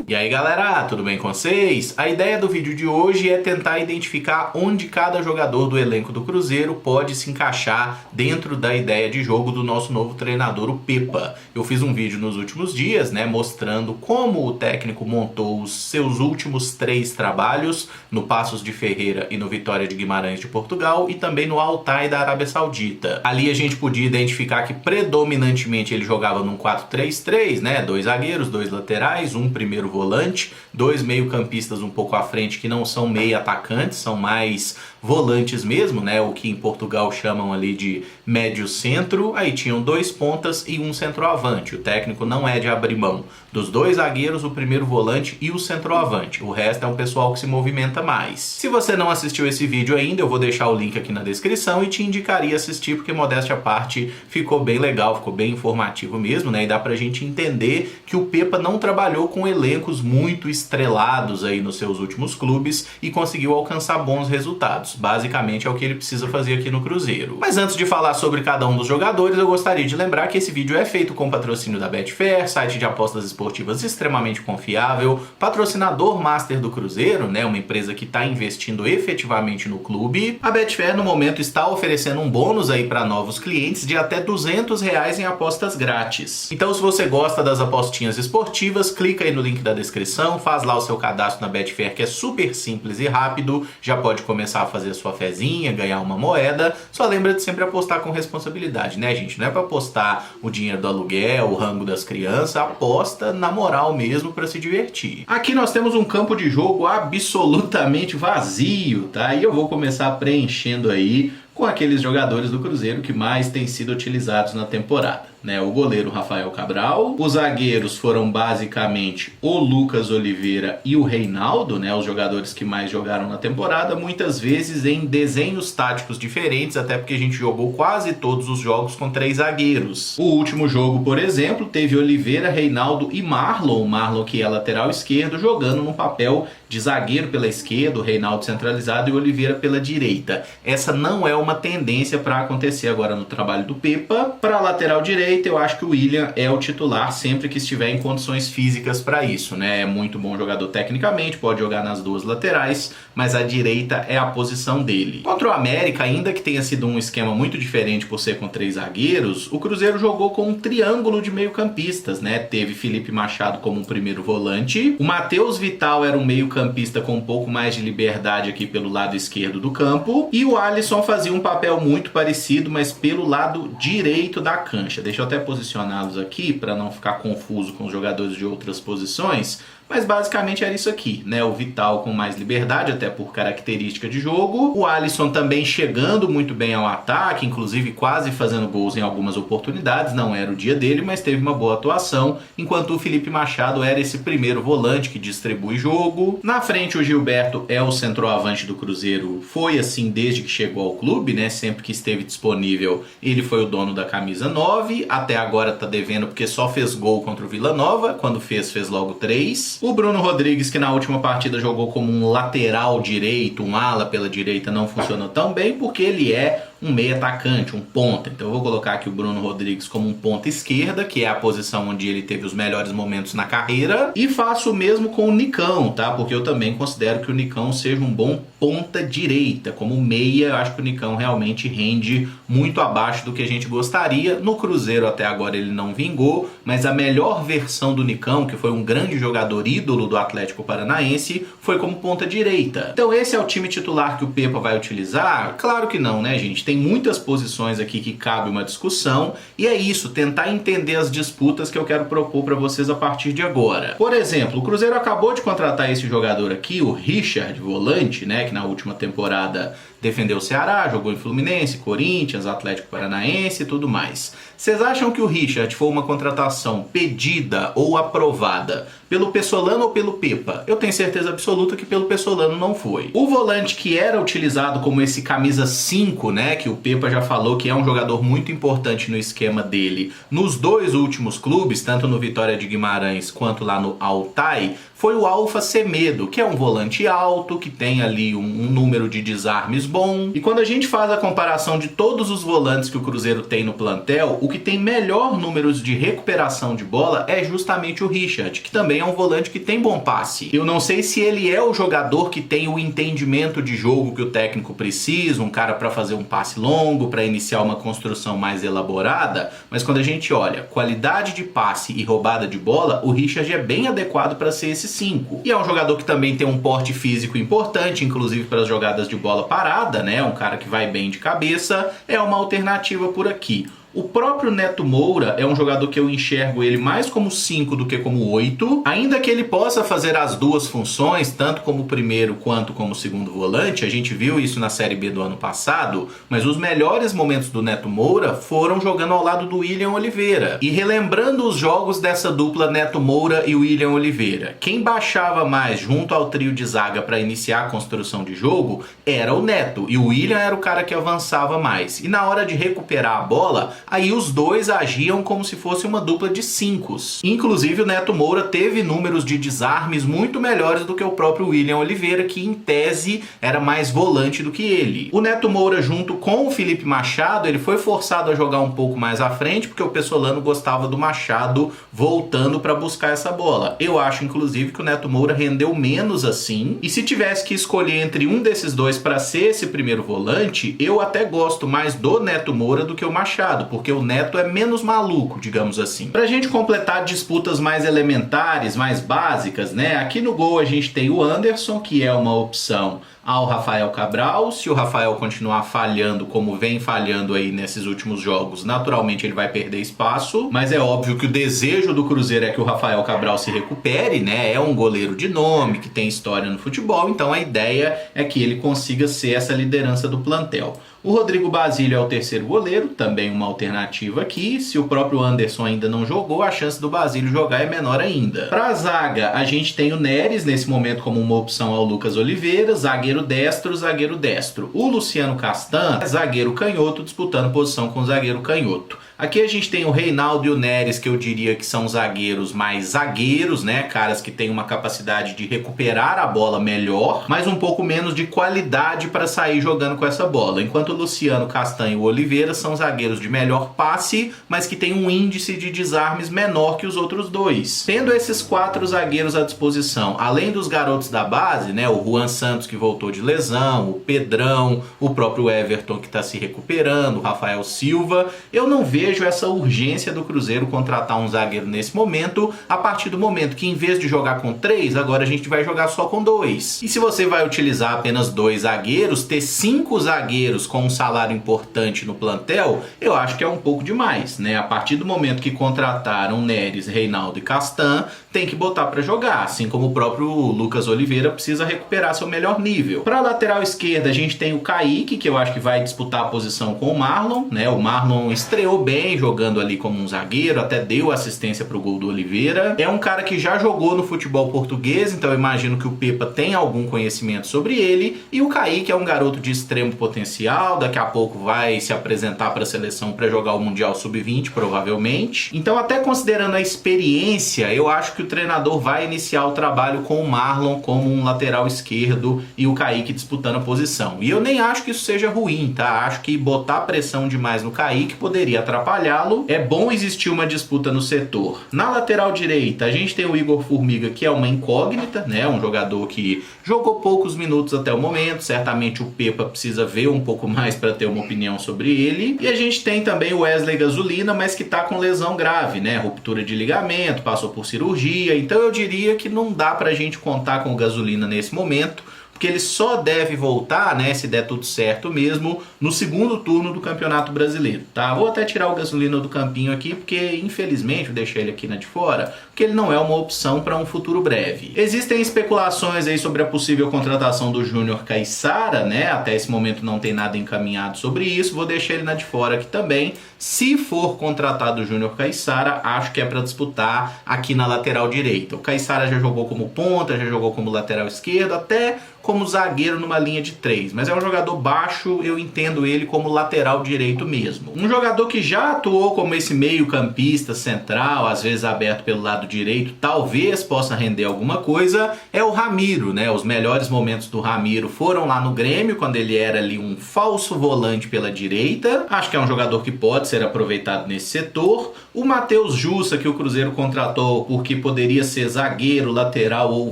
E aí galera, tudo bem com vocês? A ideia do vídeo de hoje é tentar identificar onde cada jogador do elenco do Cruzeiro pode se encaixar dentro da ideia de jogo do nosso novo treinador, o Pepa. Eu fiz um vídeo nos últimos dias, né, mostrando como o técnico montou os seus últimos 3 trabalhos no Paços de Ferreira e no Vitória de Guimarães de Portugal e também no Al-Ahly da Arábia Saudita. Ali a gente podia identificar que predominantemente ele jogava num 4-3-3, né, 2 zagueiros, 2 laterais, um primeiro volante, 2 meio-campistas um pouco à frente que não são meio-atacantes, são mais volantes mesmo, né, o que em Portugal chamam ali de médio-centro. Aí tinham 2 pontas e um centroavante. O técnico não é de abrir mão dos 2 zagueiros, o primeiro volante e o centroavante. O resto é um pessoal que se movimenta mais. Se você não assistiu esse vídeo ainda, eu vou deixar o link aqui na descrição e te indicaria assistir, porque modéstia à parte ficou bem legal, ficou bem informativo mesmo, né, e dá pra gente entender que o Pepa não trabalhou com elencos muito estrelados aí nos seus últimos clubes e conseguiu alcançar bons resultados. Basicamente é o que ele precisa fazer aqui no Cruzeiro. Mas antes de falar sobre cada um dos jogadores, eu gostaria de lembrar que esse vídeo é feito com patrocínio da Betfair, site de apostas esportivas extremamente confiável, patrocinador master do Cruzeiro, né, uma empresa que está investindo efetivamente no clube. A Betfair no momento está oferecendo um bônus aí para novos clientes de até R$200 em apostas grátis. Então se você gosta das apostinhas esportivas, clica aí no link da descrição, faz lá o seu cadastro na Betfair, que é super simples e rápido, já pode começar a fazer a sua fezinha, ganhar uma moeda. Só lembra de sempre apostar com responsabilidade, né, gente? Não é para apostar o dinheiro do aluguel, o rango das crianças, aposta na moral mesmo para se divertir. Aqui nós temos um campo de jogo absolutamente vazio, tá? E eu vou começar preenchendo aí com aqueles jogadores do Cruzeiro que mais têm sido utilizados na temporada, né? O goleiro Rafael Cabral, os zagueiros foram basicamente o Lucas Oliveira e o Reinaldo, né? Os jogadores que mais jogaram na temporada, muitas vezes em desenhos táticos diferentes, até porque a gente jogou quase todos os jogos com 3 zagueiros. O último jogo, por exemplo, teve Oliveira, Reinaldo e Marlon, que é lateral esquerdo, jogando no papel de zagueiro pela esquerda, o Reinaldo centralizado e o Oliveira pela direita. Essa não é uma tendência para acontecer agora no trabalho do Pepa. Para a lateral direita, eu acho que o William é o titular sempre que estiver em condições físicas para isso, né? É muito bom jogador tecnicamente, pode jogar nas 2 laterais, mas a direita é a posição dele. Contra o América, ainda que tenha sido um esquema muito diferente por ser com 3 zagueiros, o Cruzeiro jogou com um triângulo de meio-campistas, né? Teve Felipe Machado como um primeiro volante, o Matheus Vital era um meio-campista com um pouco mais de liberdade aqui pelo lado esquerdo do campo, e o Alisson fazia um papel muito parecido, mas pelo lado direito da cancha. Deixa eu até posicioná-los aqui para não ficar confuso com os jogadores de outras posições. Mas basicamente era isso aqui, né? O Vital com mais liberdade, até por característica de jogo. O Alisson também chegando muito bem ao ataque, inclusive quase fazendo gols em algumas oportunidades. Não era o dia dele, mas teve uma boa atuação. Enquanto o Felipe Machado era esse primeiro volante que distribui jogo. Na frente o Gilberto é o centroavante do Cruzeiro. Foi assim desde que chegou ao clube, né? Sempre que esteve disponível, ele foi o dono da camisa 9. Até agora tá devendo porque só fez gol contra o Vila Nova. Quando fez logo 3. O Bruno Rodrigues, que na última partida jogou como um lateral direito, um ala pela direita, não funcionou tão bem porque ele é um meio atacante, um ponta. Então eu vou colocar aqui o Bruno Rodrigues como um ponta esquerda, que é a posição onde ele teve os melhores momentos na carreira. E faço o mesmo com o Nicão, tá? Porque eu também considero que o Nicão seja um bom ponta direita. Como meia, eu acho que o Nicão realmente rende muito abaixo do que a gente gostaria. No Cruzeiro até agora ele não vingou, mas a melhor versão do Nicão, que foi um grande jogador ídolo do Atlético Paranaense, foi como ponta direita. Então esse é o time titular que o Pepa vai utilizar? Claro que não, né, gente? Tem muitas posições aqui que cabe uma discussão, e é isso, tentar entender as disputas que eu quero propor para vocês a partir de agora. Por exemplo, o Cruzeiro acabou de contratar esse jogador aqui, o Richard, volante, né, que na última temporada defendeu o Ceará, jogou em Fluminense, Corinthians, Atlético Paranaense e tudo mais. Vocês acham que o Richard foi uma contratação pedida ou aprovada pelo Pessolano ou pelo Pepa? Eu tenho certeza absoluta que pelo Pessolano não foi. O volante que era utilizado como esse camisa 5, né, que o Pepa já falou que é um jogador muito importante no esquema dele, nos 2 últimos clubes, tanto no Vitória de Guimarães quanto lá no Al-Ahly, foi o Alfa Semedo, que é um volante alto, que tem ali um número de desarmes bom. E quando a gente faz a comparação de todos os volantes que o Cruzeiro tem no plantel, o que tem melhor números de recuperação de bola é justamente o Richard, que também é um volante que tem bom passe. Eu não sei se ele é o jogador que tem o entendimento de jogo que o técnico precisa, um cara para fazer um passe longo, para iniciar uma construção mais elaborada, mas quando a gente olha qualidade de passe e roubada de bola, o Richard é bem adequado para ser esse 5. E é um jogador que também tem um porte físico importante, inclusive para as jogadas de bola parada, né? Um cara que vai bem de cabeça, é uma alternativa por aqui. O próprio Neto Moura é um jogador que eu enxergo ele mais como 5 do que como 8. Ainda que ele possa fazer as duas funções, tanto como primeiro quanto como segundo volante, a gente viu isso na Série B do ano passado, mas os melhores momentos do Neto Moura foram jogando ao lado do William Oliveira. E relembrando os jogos dessa dupla Neto Moura e William Oliveira, quem baixava mais junto ao trio de zaga para iniciar a construção de jogo era o Neto, e o William era o cara que avançava mais. E na hora de recuperar a bola, aí os dois agiam como se fosse uma dupla de 5. Inclusive o Neto Moura teve números de desarmes muito melhores do que o próprio William Oliveira, que em tese era mais volante do que ele. O Neto Moura junto com o Felipe Machado, ele foi forçado a jogar um pouco mais à frente, porque o Pessolano gostava do Machado voltando para buscar essa bola. Eu acho inclusive que o Neto Moura rendeu menos assim, e se tivesse que escolher entre um desses dois para ser esse primeiro volante, eu até gosto mais do Neto Moura do que o Machado, porque o Neto é menos maluco, digamos assim. Pra gente completar disputas mais elementares, mais básicas, né? Aqui no gol a gente tem o Anderson, que é uma opção ao Rafael Cabral. Se o Rafael continuar falhando como vem falhando aí nesses últimos jogos, naturalmente ele vai perder espaço, mas é óbvio que o desejo do Cruzeiro é que o Rafael Cabral se recupere, né? É um goleiro de nome, que tem história no futebol, então a ideia é que ele consiga ser essa liderança do plantel. O Rodrigo Basílio é o terceiro goleiro, também uma alternativa aqui. Se o próprio Anderson ainda não jogou, a chance do Basílio jogar é menor ainda. Para a zaga, a gente tem o Neres nesse momento como uma opção ao Lucas Oliveira, zagueiro destro. O Luciano Castan é zagueiro canhoto, disputando posição com o zagueiro canhoto. Aqui a gente tem o Reinaldo e o Neres, que eu diria que são zagueiros mais zagueiros, né? Caras que têm uma capacidade de recuperar a bola melhor, mas um pouco menos de qualidade para sair jogando com essa bola. Enquanto o Luciano, Castanho e o Oliveira são zagueiros de melhor passe, mas que têm um índice de desarmes menor que os outros dois. Tendo esses 4 zagueiros à disposição, além dos garotos da base, né? O Juan Santos, que voltou de lesão, o Pedrão, o próprio Everton, que está se recuperando, o Rafael Silva, eu não vejo essa urgência do Cruzeiro contratar um zagueiro nesse momento, a partir do momento que em vez de jogar com 3, agora a gente vai jogar só com 2. E se você vai utilizar apenas 2 zagueiros, ter 5 zagueiros com um salário importante no plantel, eu acho que é um pouco demais, né? A partir do momento que contrataram Neres, Reinaldo e Castan, tem que botar para jogar, assim como o próprio Lucas Oliveira precisa recuperar seu melhor nível. Para a lateral esquerda, a gente tem o Kaique, que eu acho que vai disputar a posição com o Marlon, né? O Marlon estreou bem jogando ali como um zagueiro, até deu assistência pro gol do Oliveira. É um cara que já jogou no futebol português, então eu imagino que o Pepa tem algum conhecimento sobre ele. E o Kaique é um garoto de extremo potencial, daqui a pouco vai se apresentar para a seleção para jogar o Mundial Sub-20, provavelmente. Então, até considerando a experiência, eu acho que o treinador vai iniciar o trabalho com o Marlon como um lateral esquerdo e o Kaique disputando a posição. E eu nem acho que isso seja ruim, tá? Acho que botar pressão demais no Kaique poderia atrapalhá-lo. É bom existir uma disputa no setor. Na lateral direita, a gente tem o Igor Formiga, que é uma incógnita, né? Um jogador que jogou poucos minutos até o momento. Certamente o Pepa precisa ver um pouco mais para ter uma opinião sobre ele. E a gente tem também o Wesley Gasolina, mas que tá com lesão grave, né? Ruptura de ligamento, passou por cirurgia. Então eu diria que não dá pra gente contar com o Gasolina nesse momento, porque ele só deve voltar, né, se der tudo certo mesmo, no segundo turno do Campeonato Brasileiro, tá? Vou até tirar o Gasolina do campinho aqui, porque infelizmente eu deixei ele aqui na de fora, porque ele não é uma opção para um futuro breve. Existem especulações aí sobre a possível contratação do Júnior Caissara, né? Até esse momento não tem nada encaminhado sobre isso, vou deixar ele na de fora aqui também. Se for contratado o Júnior Caissara, acho que é para disputar aqui na lateral direita. O Caissara já jogou como ponta, já jogou como lateral esquerdo, até como zagueiro numa linha de 3, mas é um jogador baixo, eu entendo ele como lateral direito mesmo. Um jogador que já atuou como esse meio campista central, às vezes aberto pelo lado direito, talvez possa render alguma coisa, é o Ramiro, né? Os melhores momentos do Ramiro foram lá no Grêmio, quando ele era ali um falso volante pela direita. Acho que é um jogador que pode ser aproveitado nesse setor. O Matheus Jussa, que o Cruzeiro contratou porque poderia ser zagueiro, lateral ou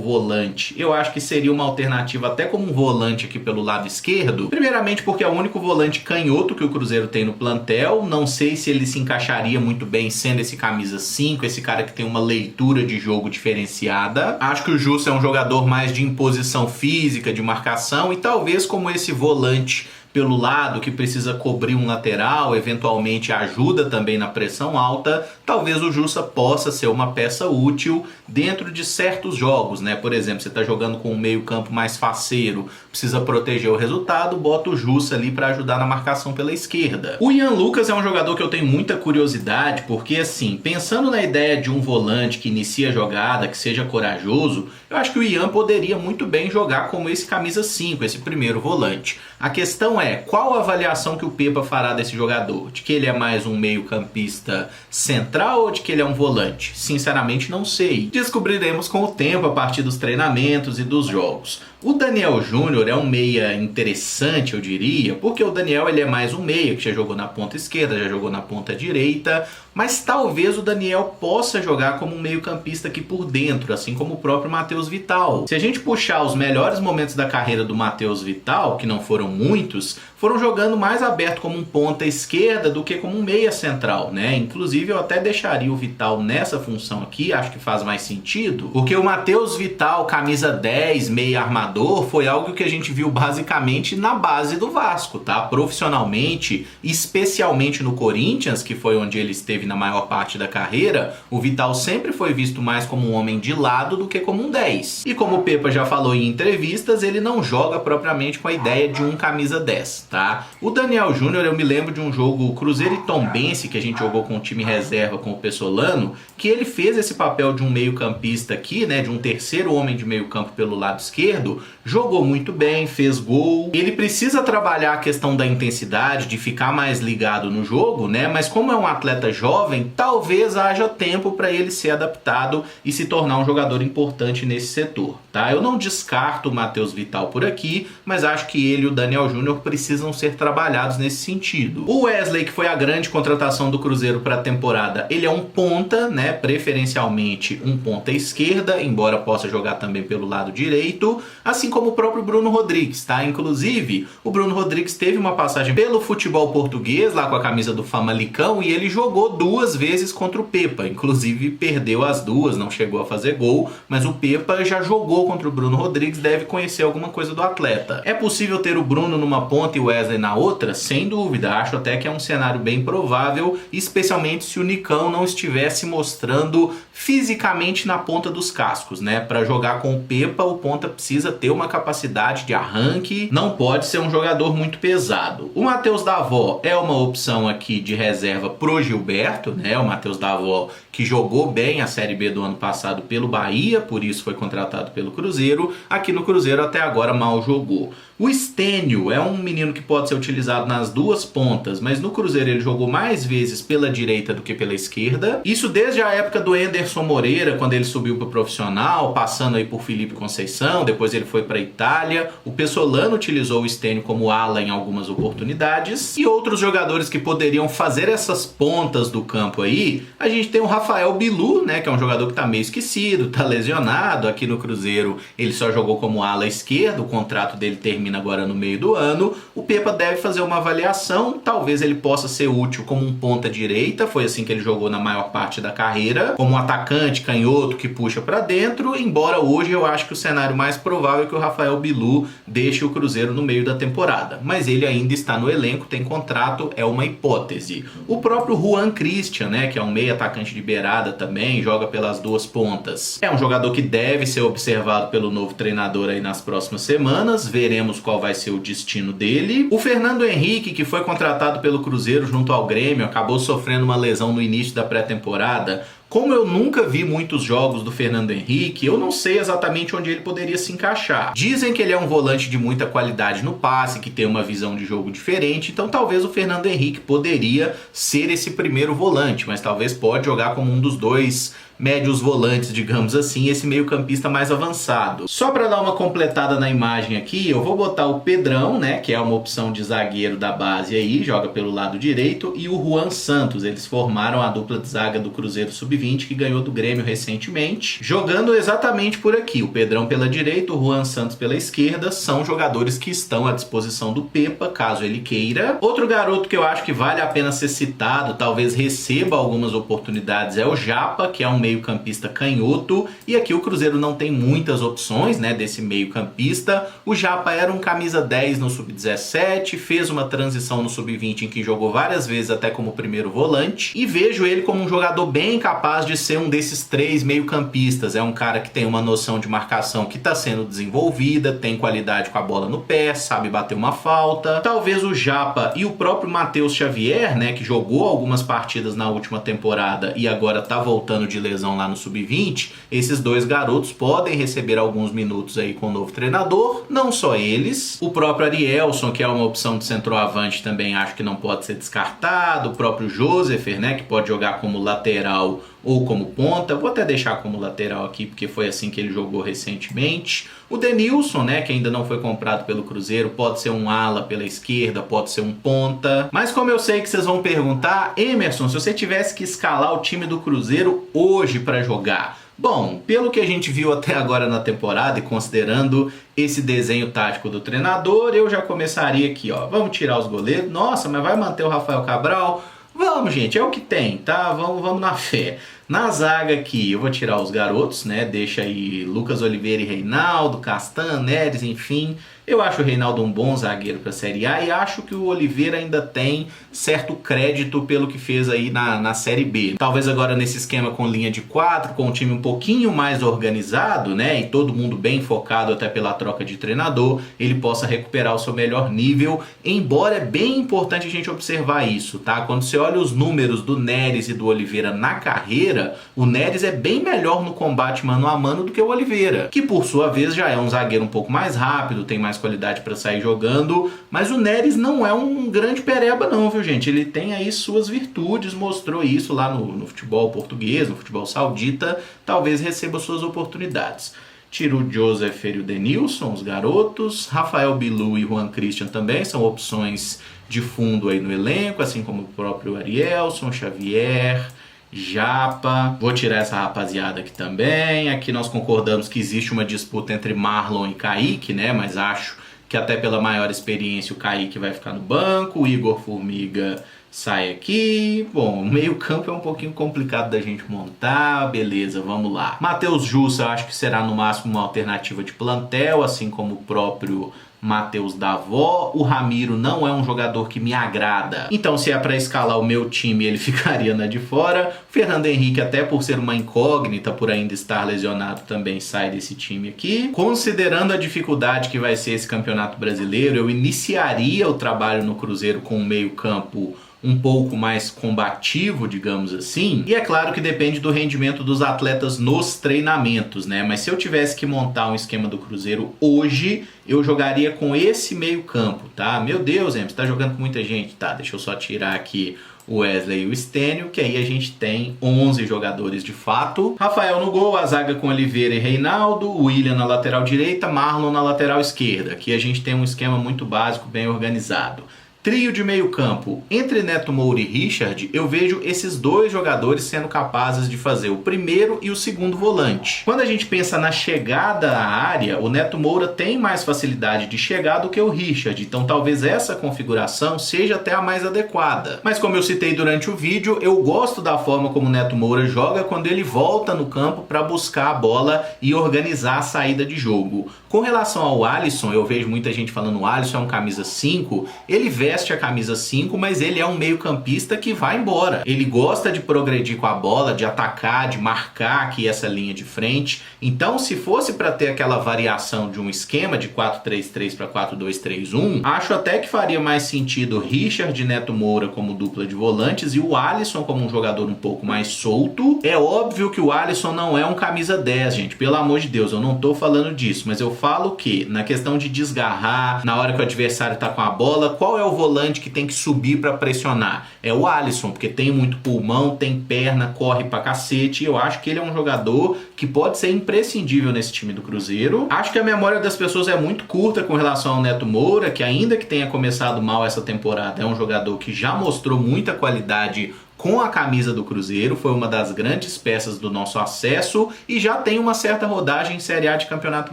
volante, eu acho que seria uma alternativa até como um volante aqui pelo lado esquerdo. Primeiramente porque é o único volante canhoto que o Cruzeiro tem no plantel. Não sei se ele se encaixaria muito bem sendo esse camisa 5, esse cara que tem uma leitura de jogo diferenciada. Acho que o Jussa é um jogador mais de imposição física, de marcação, e talvez como esse volante pelo lado que precisa cobrir um lateral, eventualmente ajuda também na pressão alta, talvez o Jussa possa ser uma peça útil dentro de certos jogos, né? Por exemplo, você está jogando com um meio campo mais faceiro, precisa proteger o resultado, bota o Jussa ali para ajudar na marcação pela esquerda. O Ian Lucas é um jogador que eu tenho muita curiosidade, porque assim, pensando na ideia de um volante que inicia a jogada, que seja corajoso, eu acho que o Ian poderia muito bem jogar como esse camisa 5, esse primeiro volante. A questão é, qual a avaliação que o Pepa fará desse jogador? De que ele é mais um meio-campista central ou de que ele é um volante? Sinceramente não sei. Descobriremos com o tempo a partir dos treinamentos e dos jogos. O Daniel Júnior é um meia interessante, eu diria, porque o Daniel ele é mais um meia, que já jogou na ponta esquerda, já jogou na ponta direita, mas talvez o Daniel possa jogar como um meio-campista aqui por dentro, assim como o próprio Matheus Vital. Se a gente puxar os melhores momentos da carreira do Matheus Vital, que não foram muitos, foram jogando mais aberto como um ponta esquerda do que como um meia central, né? Inclusive eu até deixaria o Vital nessa função aqui, acho que faz mais sentido, porque o Matheus Vital, camisa 10, meia armador, foi algo que a gente viu basicamente na base do Vasco, tá? Profissionalmente, especialmente no Corinthians, que foi onde ele esteve na maior parte da carreira, o Vital sempre foi visto mais como um homem de lado do que como um 10. E como o Pepa já falou em entrevistas, ele não joga propriamente com a ideia de um camisa 10, tá? O Daniel Júnior, eu me lembro de um jogo Cruzeiro e Tombense, que a gente jogou com o time reserva com o Pessolano, que ele fez esse papel de um meio campista aqui, né, de um terceiro homem de meio campo pelo lado esquerdo, jogou muito bem, fez gol. Ele precisa trabalhar a questão da intensidade, de ficar mais ligado no jogo, né, mas como é um atleta jovem, talvez haja tempo para ele ser adaptado e se tornar um jogador importante nesse setor, tá? Eu não descarto o Matheus Vital por aqui, mas acho que ele e o Daniel Júnior precisam ser trabalhados nesse sentido. O Wesley, que foi a grande contratação do Cruzeiro para a temporada, ele é um ponta, né, preferencialmente um ponta esquerda, embora possa jogar também pelo lado direito, assim como o próprio Bruno Rodrigues, tá? Inclusive, o Bruno Rodrigues teve uma passagem pelo futebol português, lá com a camisa do Famalicão, e ele jogou 2 vezes contra o Pepa, inclusive perdeu as 2, não chegou a fazer gol, mas o Pepa já jogou contra o Bruno Rodrigues, deve conhecer alguma coisa do atleta. É possível ter o Bruno numa ponta e o Wesley na outra? Sem dúvida, acho até que é um cenário bem provável, especialmente se o Nicão não estivesse mostrando fisicamente na ponta dos cascos, né? Para jogar com o Pepa, o ponta precisa ter uma capacidade de arranque, não pode ser um jogador muito pesado. O Matheus Davó é uma opção aqui de reserva pro Gilberto, né? O Matheus Davó que jogou bem a Série B do ano passado pelo Bahia, por isso foi contratado pelo Cruzeiro. Aqui no Cruzeiro até agora mal jogou. O Stênio é um menino que pode ser utilizado nas duas pontas, mas no Cruzeiro ele jogou mais vezes pela direita do que pela esquerda. Isso desde a época do Enderson Moreira, quando ele subiu para o profissional, passando aí por Felipe Conceição, depois ele foi para a Itália. O Pessolano utilizou o Stênio como ala em algumas oportunidades. E outros jogadores que poderiam fazer essas pontas do campo aí, a gente tem o Rafael Bilu, né, que é um jogador que está meio esquecido, está lesionado. Aqui no Cruzeiro ele só jogou como ala esquerda, o contrato dele termina agora no meio do ano. O Pepa deve fazer uma avaliação, talvez ele possa ser útil como um ponta direita, foi assim que ele jogou na maior parte da carreira, como um atacante canhoto que puxa para dentro, embora hoje eu acho que o cenário mais provável é que o Rafael Bilu deixe o Cruzeiro no meio da temporada, mas ele ainda está no elenco, tem contrato, é uma hipótese. O próprio Juan Christian, né, que é um meio atacante de beirada também, joga pelas duas pontas. É um jogador que deve ser observado pelo novo treinador aí nas próximas semanas, veremos qual vai ser o destino dele. O Fernando Henrique, que foi contratado pelo Cruzeiro junto ao Grêmio, acabou sofrendo uma lesão no início da pré-temporada. Como eu nunca vi muitos jogos do Fernando Henrique, eu não sei exatamente onde ele poderia se encaixar. Dizem que ele é um volante de muita qualidade no passe, que tem uma visão de jogo diferente, então talvez o Fernando Henrique poderia ser esse primeiro volante, mas talvez pode jogar como um dos dois médios volantes, digamos assim, esse meio campista mais avançado. Só para dar uma completada na imagem aqui, eu vou botar o Pedrão, né, que é uma opção de zagueiro da base aí, joga pelo lado direito, e o Juan Santos. Eles formaram a dupla de zaga do Cruzeiro Sub-20, que ganhou do Grêmio recentemente, jogando exatamente por aqui. O Pedrão pela direita, o Juan Santos pela esquerda, são jogadores que estão à disposição do Pepa, caso ele queira. Outro garoto que eu acho que vale a pena ser citado, talvez receba algumas oportunidades, é o Japa, que é um meio-campista canhoto, e aqui o Cruzeiro não tem muitas opções, né, desse meio-campista. O Japa era um camisa 10 no Sub-17, fez uma transição no Sub-20 em que jogou várias vezes até como primeiro volante, e vejo ele como um jogador bem capaz de ser um desses três meio-campistas. É um cara que tem uma noção de marcação que está sendo desenvolvida, tem qualidade com a bola no pé, sabe bater uma falta. Talvez o Japa e o próprio Matheus Xavier, né, que jogou algumas partidas na última temporada e agora está voltando de lesão lá no Sub-20, esses dois garotos podem receber alguns minutos aí com o novo treinador. Não só eles, o próprio Arielson, que é uma opção de centroavante, também acho que não pode ser descartado. O próprio Josefer, né, que pode jogar como lateral ou como ponta. Vou até deixar como lateral aqui, porque foi assim que ele jogou recentemente. O Denilson, né, que ainda não foi comprado pelo Cruzeiro, pode ser um ala pela esquerda, pode ser um ponta. Mas como eu sei que vocês vão perguntar, Emerson, se você tivesse que escalar o time do Cruzeiro hoje para jogar, bom, pelo que a gente viu até agora na temporada e considerando esse desenho tático do treinador, eu já começaria aqui, ó. Vamos tirar os goleiros. Nossa, mas vai manter o Rafael Cabral? Vamos, gente, é o que tem, tá? Vamos na fé. Na zaga aqui, eu vou tirar os garotos, né? Deixa aí Lucas Oliveira e Reinaldo, Castan, Neres, enfim. Eu acho o Reinaldo um bom zagueiro para a Série A e acho que o Oliveira ainda tem certo crédito pelo que fez aí na Série B. Talvez agora nesse esquema com linha de 4, com um time um pouquinho mais organizado, né? E todo mundo bem focado até pela troca de treinador, ele possa recuperar o seu melhor nível. Embora é bem importante a gente observar isso, tá? Quando você olha os números do Neres e do Oliveira na carreira, o Neres é bem melhor no combate mano a mano do que o Oliveira, que por sua vez já é um zagueiro um pouco mais rápido, tem mais qualidade para sair jogando, mas o Neres não é um grande pereba não, viu gente? Ele tem aí suas virtudes, mostrou isso lá no futebol português, no futebol saudita, talvez receba suas oportunidades. Tiro o Joseph e o Denilson, os garotos. Rafael Bilu e Juan Christian também são opções de fundo aí no elenco, assim como o próprio Arielson, Xavier, Japa. Vou tirar essa rapaziada aqui também. Aqui nós concordamos que existe uma disputa entre Marlon e Kaique, né? Mas acho que até pela maior experiência o Kaique vai ficar no banco. O Igor Formiga sai aqui. Bom, o meio campo é um pouquinho complicado da gente montar. Beleza, vamos lá. Matheus Jussa acho que será no máximo uma alternativa de plantel, assim como o próprio Matheus Davó. O Ramiro não é um jogador que me agrada, então se é para escalar o meu time ele ficaria na de fora. Fernando Henrique, até por ser uma incógnita, por ainda estar lesionado, também sai desse time aqui. Considerando a dificuldade que vai ser esse campeonato brasileiro, eu iniciaria o trabalho no Cruzeiro com um meio campo um pouco mais combativo, digamos assim. E é claro que depende do rendimento dos atletas nos treinamentos, né? Mas se eu tivesse que montar um esquema do Cruzeiro hoje, eu jogaria com esse meio campo, tá? Meu Deus, Emerson, você tá jogando com muita gente. Tá, deixa eu só tirar aqui o Wesley e o Stênio, que aí a gente tem 11 jogadores de fato. Rafael no gol, a zaga com Oliveira e Reinaldo, William na lateral direita, Marlon na lateral esquerda. Aqui a gente tem um esquema muito básico, bem organizado. Trio de meio campo, entre Neto Moura e Richard, eu vejo esses dois jogadores sendo capazes de fazer o primeiro e o segundo volante. Quando a gente pensa na chegada à área, o Neto Moura tem mais facilidade de chegar do que o Richard, então talvez essa configuração seja até a mais adequada. Mas como eu citei durante o vídeo, eu gosto da forma como o Neto Moura joga quando ele volta no campo para buscar a bola e organizar a saída de jogo. Com relação ao Alisson, eu vejo muita gente falando o Alisson é um camisa 5, ele veste a camisa 5, mas ele é um meio-campista que vai embora. Ele gosta de progredir com a bola, de atacar, de marcar aqui essa linha de frente. Então, se fosse para ter aquela variação de um esquema de 4-3-3 para 4-2-3-1, acho até que faria mais sentido Richard e Neto Moura como dupla de volantes e o Alisson como um jogador um pouco mais solto. É óbvio que o Alisson não é um camisa 10, gente, pelo amor de Deus, eu não tô falando disso, mas eu falo que na questão de desgarrar, na hora que o adversário tá com a bola, qual é o volante que tem que subir para pressionar? É o Alisson, porque tem muito pulmão, tem perna, corre pra cacete, e eu acho que ele é um jogador que pode ser imprescindível nesse time do Cruzeiro. Acho que a memória das pessoas é muito curta com relação ao Neto Moura, que ainda que tenha começado mal essa temporada, é um jogador que já mostrou muita qualidade com a camisa do Cruzeiro, foi uma das grandes peças do nosso acesso e já tem uma certa rodagem em Série A de Campeonato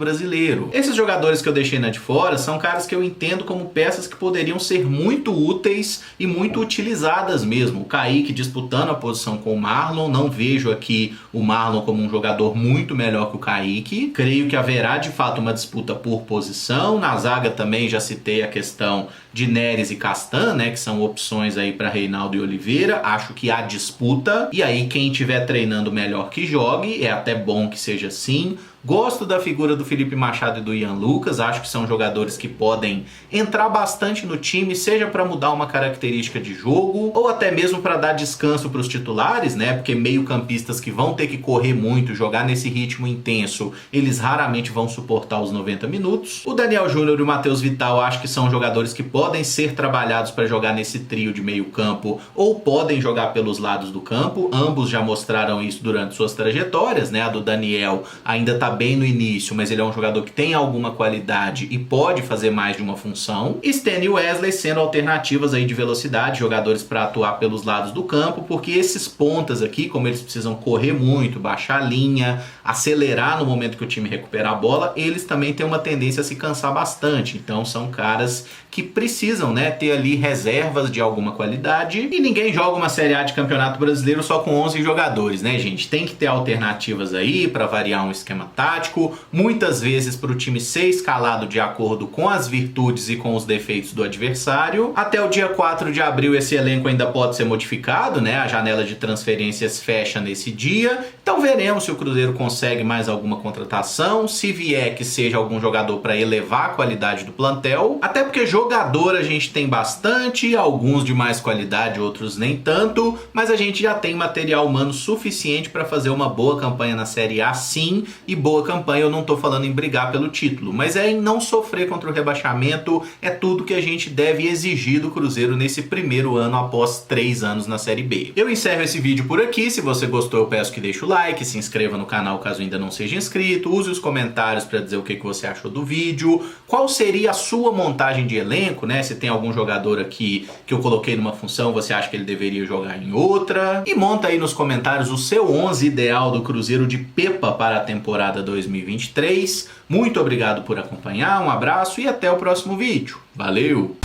Brasileiro. Esses jogadores que eu deixei na de fora são caras que eu entendo como peças que poderiam ser muito úteis e muito utilizadas mesmo. O Kaique disputando a posição com o Marlon, não vejo aqui o Marlon como um jogador muito melhor que o Kaique. Creio que haverá de fato uma disputa por posição. Na zaga também já citei a questão de Neres e Castan, né, que são opções aí para Reinaldo e Oliveira. Acho que há disputa, e aí quem estiver treinando melhor que jogue, é até bom que seja assim. Gosto da figura do Felipe Machado e do Ian Lucas, acho que são jogadores que podem entrar bastante no time, seja para mudar uma característica de jogo, ou até mesmo para dar descanso para os titulares, né? Porque meio-campistas que vão ter que correr muito, jogar nesse ritmo intenso, eles raramente vão suportar os 90 minutos. O Daniel Júnior e o Matheus Vital acho que são jogadores que podem ser trabalhados para jogar nesse trio de meio-campo, ou podem jogar pelos lados do campo. Ambos já mostraram isso durante suas trajetórias, né? A do Daniel ainda está bem no início, mas ele é um jogador que tem alguma qualidade e pode fazer mais de uma função. Sten e Wesley sendo alternativas aí de velocidade, jogadores para atuar pelos lados do campo, porque esses pontas aqui, como eles precisam correr muito, baixar a linha, acelerar no momento que o time recuperar a bola, eles também têm uma tendência a se cansar bastante. Então são caras que precisam, né, ter ali reservas de alguma qualidade, e ninguém joga uma Série A de Campeonato Brasileiro só com 11 jogadores, né, gente? Tem que ter alternativas aí para variar um esquema tático, muitas vezes para o time ser escalado de acordo com as virtudes e com os defeitos do adversário. Até o dia 4 de abril esse elenco ainda pode ser modificado, né? A janela de transferências fecha nesse dia, então veremos se o Cruzeiro consegue mais alguma contratação, se vier que seja algum jogador para elevar a qualidade do plantel, até porque jogador a gente tem bastante, alguns de mais qualidade, outros nem tanto, mas a gente já tem material humano suficiente para fazer uma boa campanha na Série A sim, e boa campanha eu não tô falando em brigar pelo título, mas é em não sofrer contra o rebaixamento, é tudo que a gente deve exigir do Cruzeiro nesse primeiro ano após 3 anos na Série B. Eu encerro esse vídeo por aqui, se você gostou eu peço que deixe o like, se inscreva no canal caso ainda não seja inscrito, use os comentários para dizer o que você achou do vídeo, qual seria a sua montagem de elenco, né? Se tem algum jogador aqui que eu coloquei numa função, você acha que ele deveria jogar em outra, e monta aí nos comentários o seu 11 ideal do Cruzeiro de Pepa para a temporada 2023. Muito obrigado por acompanhar, um abraço e até o próximo vídeo. Valeu!